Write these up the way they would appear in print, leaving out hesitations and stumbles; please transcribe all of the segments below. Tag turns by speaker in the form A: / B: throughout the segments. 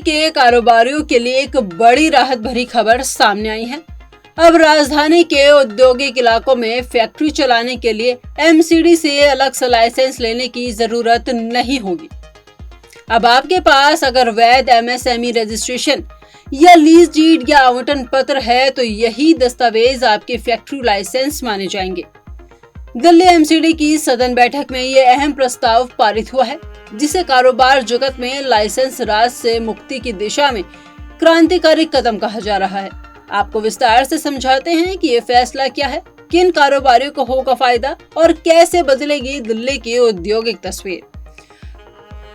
A: के कारोबारियों के लिए एक बड़ी राहत भरी खबर सामने आई है। अब राजधानी के औद्योगिक इलाकों में फैक्ट्री चलाने के लिए एमसीडी से अलग से लाइसेंस लेने की जरूरत नहीं होगी। अब आपके पास अगर वैध एमएसएमई रजिस्ट्रेशन या लीज डीड या आवंटन पत्र है तो यही दस्तावेज आपके फैक्ट्री लाइसेंस माने जाएंगे। दिल्ली एमसीडी की सदन बैठक में ये अहम प्रस्ताव पारित हुआ है, जिसे कारोबार जगत में लाइसेंस राज से मुक्ति की दिशा में क्रांतिकारी कदम कहा जा रहा है। आपको विस्तार से समझाते हैं कि ये फैसला क्या है, किन कारोबारियों को होगा फायदा और कैसे बदलेगी दिल्ली की औद्योगिक तस्वीर।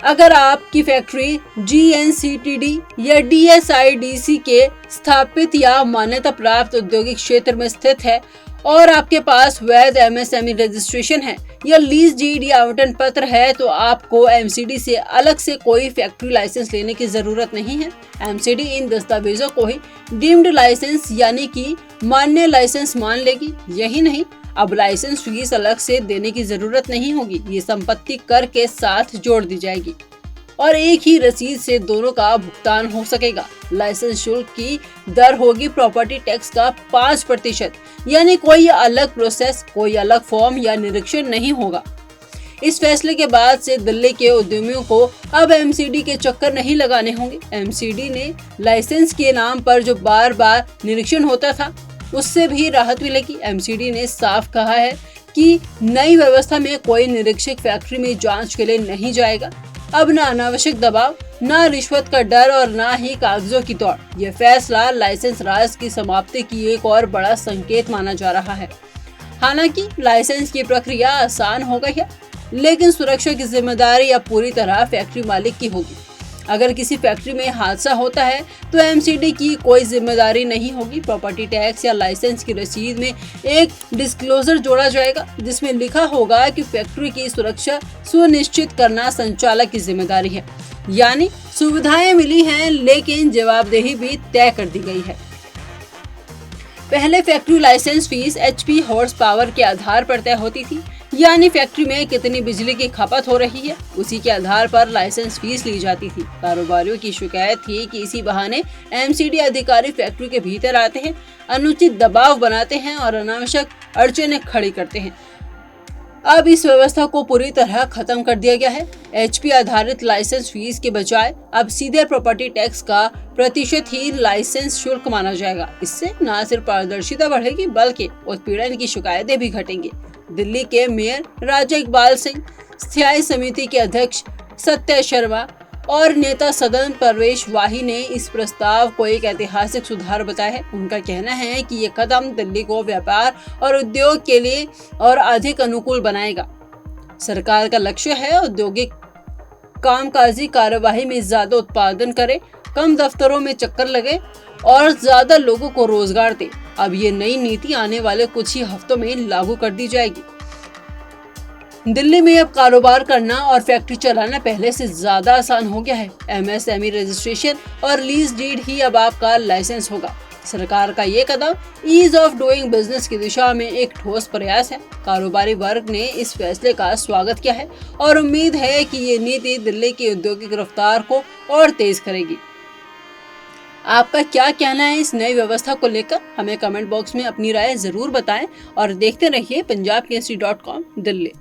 A: अगर आपकी फैक्ट्री जीएनसीटीडी या डीएसआईडीसी के स्थापित या मान्यता प्राप्त औद्योगिक क्षेत्र में स्थित है और आपके पास वैध एमएसएमई रजिस्ट्रेशन है या लीज डीड या आवंटन पत्र है तो आपको एमसीडी से अलग से कोई फैक्ट्री लाइसेंस लेने की जरूरत नहीं है। एमसीडी इन दस्तावेजों को ही डीम्ड लाइसेंस यानी कि मान्य लाइसेंस मान लेगी। यही नहीं, अब लाइसेंस फीस अलग से देने की जरूरत नहीं होगी, ये संपत्ति कर के साथ जोड़ दी जाएगी और एक ही रसीद से दोनों का भुगतान हो सकेगा। लाइसेंस शुल्क की दर होगी प्रॉपर्टी टैक्स का 5%, यानी कोई अलग प्रोसेस, कोई अलग फॉर्म या निरीक्षण नहीं होगा। इस फैसले के बाद से दिल्ली के उद्यमियों को अब एमसीडी के चक्कर नहीं लगाने होंगे। एमसीडी ने लाइसेंस के नाम पर जो बार बार निरीक्षण होता था उससे भी राहत मिलेगी। एमसीडी ने साफ कहा है कि नई व्यवस्था में कोई निरीक्षक फैक्ट्री में जांच के लिए नहीं जाएगा। अब न अनावश्यक दबाव, न रिश्वत का डर और न ही कागजों की दौड़। ये फैसला लाइसेंस राज की समाप्ति की एक और बड़ा संकेत माना जा रहा है। हालांकि लाइसेंस की प्रक्रिया आसान हो गई है, लेकिन सुरक्षा की जिम्मेदारी अब पूरी तरह फैक्ट्री मालिक की होगी। अगर किसी फैक्ट्री में हादसा होता है तो एमसीडी की कोई जिम्मेदारी नहीं होगी। प्रॉपर्टी टैक्स या लाइसेंस की रसीद में एक डिस्क्लोजर जोड़ा जाएगा जिसमें लिखा होगा कि फैक्ट्री की सुरक्षा सुनिश्चित करना संचालक की जिम्मेदारी है। यानी सुविधाएं मिली हैं लेकिन जवाबदेही भी तय कर दी गई है। पहले factory licence fee HP horse power के आधार पर तय होती थी, यानी फैक्ट्री में कितनी बिजली की खपत हो रही है उसी के आधार पर लाइसेंस फीस ली जाती थी। कारोबारियों की शिकायत थी कि इसी बहाने एमसीडी अधिकारी फैक्ट्री के भीतर आते हैं, अनुचित दबाव बनाते हैं और अनावश्यक अड़चनें खड़ी करते हैं। अब इस व्यवस्था को पूरी तरह खत्म कर दिया गया है। एचपी आधारित लाइसेंस फीस के बजाय अब सीधे प्रॉपर्टी टैक्स का प्रतिशत ही लाइसेंस शुल्क माना जाएगा। इससे न सिर्फ पारदर्शिता बढ़ेगी बल्कि उत्पीड़न की शिकायतें भी घटेंगी। दिल्ली के मेयर राजा इकबाल सिंह, स्थायी समिति के अध्यक्ष सत्य शर्मा और नेता सदन परवेश वाही ने इस प्रस्ताव को एक ऐतिहासिक सुधार बताया है। उनका कहना है कि ये कदम दिल्ली को व्यापार और उद्योग के लिए और अधिक अनुकूल बनाएगा। सरकार का लक्ष्य है औद्योगिक कामकाजी कार्यवाही में ज्यादा उत्पादन करे, कम दफ्तरों में चक्कर लगे और ज्यादा लोगों को रोजगार दे। अब ये नई नीति आने वाले कुछ ही हफ्तों में लागू कर दी जाएगी। दिल्ली में अब कारोबार करना और फैक्ट्री चलाना पहले से ज्यादा आसान हो गया है। एमएसएमई रजिस्ट्रेशन और लीज डीड ही अब आपका लाइसेंस होगा। सरकार का ये कदम ईज ऑफ डूइंग बिजनेस की दिशा में एक ठोस प्रयास है। कारोबारी वर्ग ने इस फैसले का स्वागत किया है और उम्मीद है कि ये नीति दिल्ली की औद्योगिक रफ्तार को और तेज करेगी। आपका क्या कहना है इस नई व्यवस्था को लेकर? हमें कमेंट बॉक्स में अपनी राय जरूर बताएं और देखते रहिए punjabkesari.com दिल्ली।